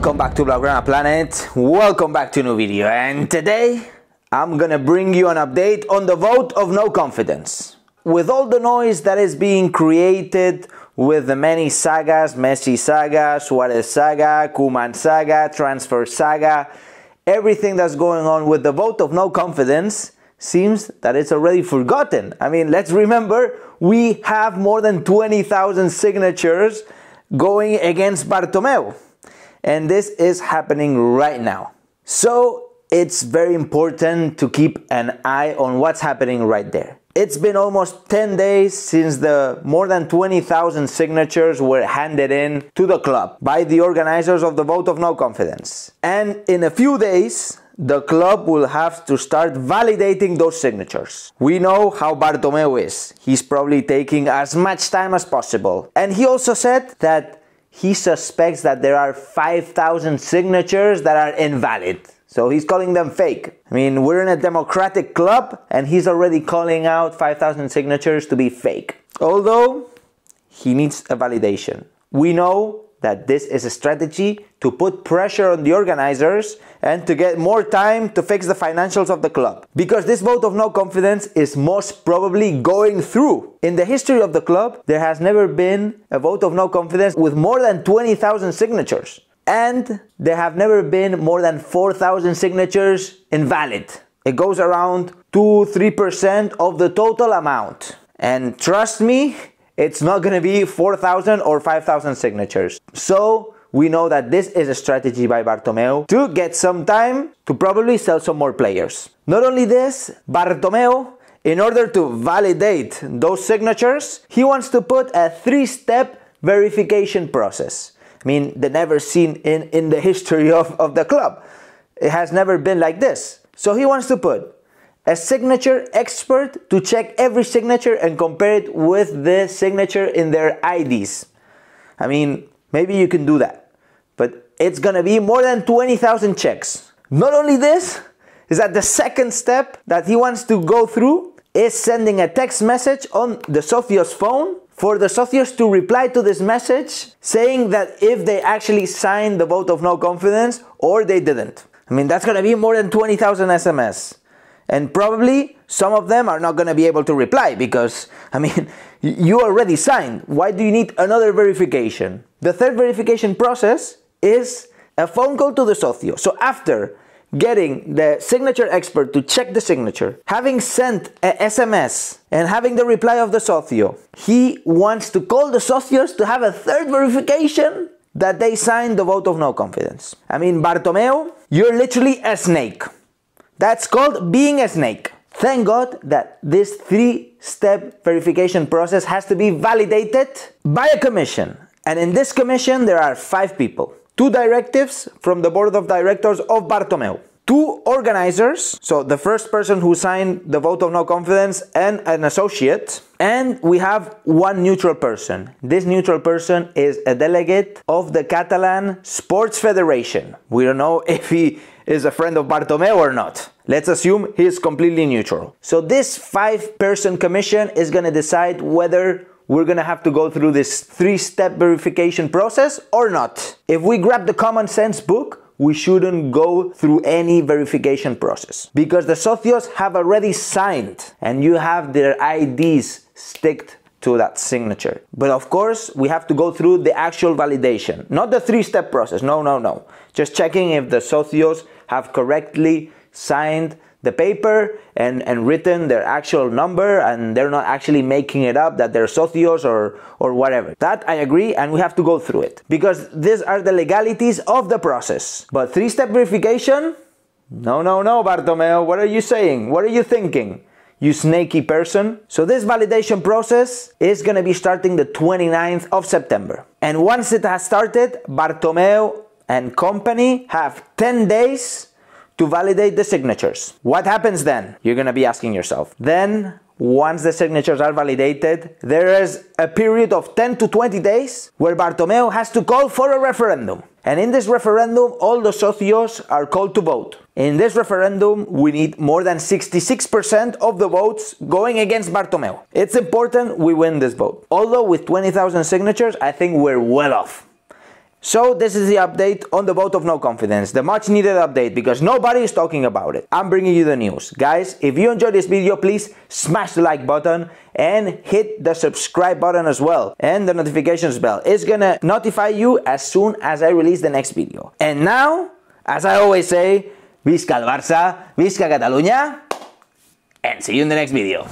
Welcome back to Blaugrana Planet, welcome back to a new video, and today I'm gonna bring you an update on the vote of no confidence. With all the noise that is being created with the many sagas, Messi saga, Suarez saga, Koeman saga, transfer saga, everything that's going on with the vote of no confidence seems that it's already forgotten. I mean, let's remember, we have more than 20,000 signatures going against Bartomeu. And this is happening right now. So it's very important to keep an eye on what's happening right there. It's been almost 10 days since the more than 20,000 signatures were handed in to the club by the organizers of the vote of no confidence. And in a few days, the club will have to start validating those signatures. We know how Bartomeu is. He's probably taking as much time as possible. And he also said that he suspects that there are 5,000 signatures that are invalid. So he's calling them fake. I mean, we're in a democratic club and he's already calling out 5,000 signatures to be fake. Although, he needs a validation. We know that this is a strategy to put pressure on the organizers and to get more time to fix the financials of the club. Because this vote of no confidence is most probably going through. In the history of the club, there has never been a vote of no confidence with more than 20,000 signatures. And there have never been more than 4,000 signatures invalid. It goes around 2-3% of the total amount. And trust me, it's not going to be 4,000 or 5,000 signatures. So we know that this is a strategy by Bartomeu to get some time to probably sell some more players. Not only this, Bartomeu, in order to validate those signatures, he wants to put a 3-step verification process. I mean, the never seen in the history of the club. It has never been like this. So he wants to put a signature expert to check every signature and compare it with the signature in their IDs. I mean, maybe you can do that, but it's gonna be more than 20,000 checks. Not only this, is that the second step that he wants to go through is sending a text message on the socios phone for the socios to reply to this message saying that if they actually signed the vote of no confidence or they didn't. I mean, that's gonna be more than 20,000 SMS. And probably some of them are not going to be able to reply because, I mean, you already signed. Why do you need another verification? The third verification process is a phone call to the socio. So after getting the signature expert to check the signature, having sent an SMS and having the reply of the socio, he wants to call the socios to have a third verification that they signed the vote of no confidence. I mean, Bartomeu, you're literally a snake. That's called being a snake. Thank God that this 3-step verification process has to be validated by a commission. And in this commission there are 5 people. 2 directives from the board of directors of Bartomeu. 2 organizers, so the first person who signed the vote of no confidence and an associate. And we have 1 neutral person. This neutral person is a delegate of the Catalan Sports Federation. We don't know if he is a friend of Bartomeu or not. Let's assume he is completely neutral. So this 5-person commission is going to decide whether we're going to have to go through this 3-step verification process or not. If we grab the common sense book, we shouldn't go through any verification process because the socios have already signed and you have their IDs sticked to that signature. But of course, we have to go through the actual validation, not the 3-step process. No. Just checking if the socios have correctly signed the paper and written their actual number and they're not actually making it up that they're socios or whatever. That I agree, and we have to go through it because these are the legalities of the process. But 3-step verification? No, Bartomeu, what are you saying? What are you thinking? You snaky person. So this validation process is going to be starting the 29th of September. And once it has started, Bartomeu and company have 10 days to validate the signatures. What happens then? You're going to be asking yourself. Then, once the signatures are validated, there is a period of 10 to 20 days where Bartomeu has to call for a referendum. And in this referendum, all the socios are called to vote. In this referendum, we need more than 66% of the votes going against Bartomeu. It's important we win this vote. Although with 20,000 signatures, I think we're well off. So this is the update on the vote of no confidence, the much needed update, because nobody is talking about it. I'm bringing you the news. Guys, if you enjoyed this video, please smash the like button and hit the subscribe button as well, and the notifications bell. It's gonna notify you as soon as I release the next video. And now, as I always say, visca el Barça, visca Catalunya, and see you in the next video.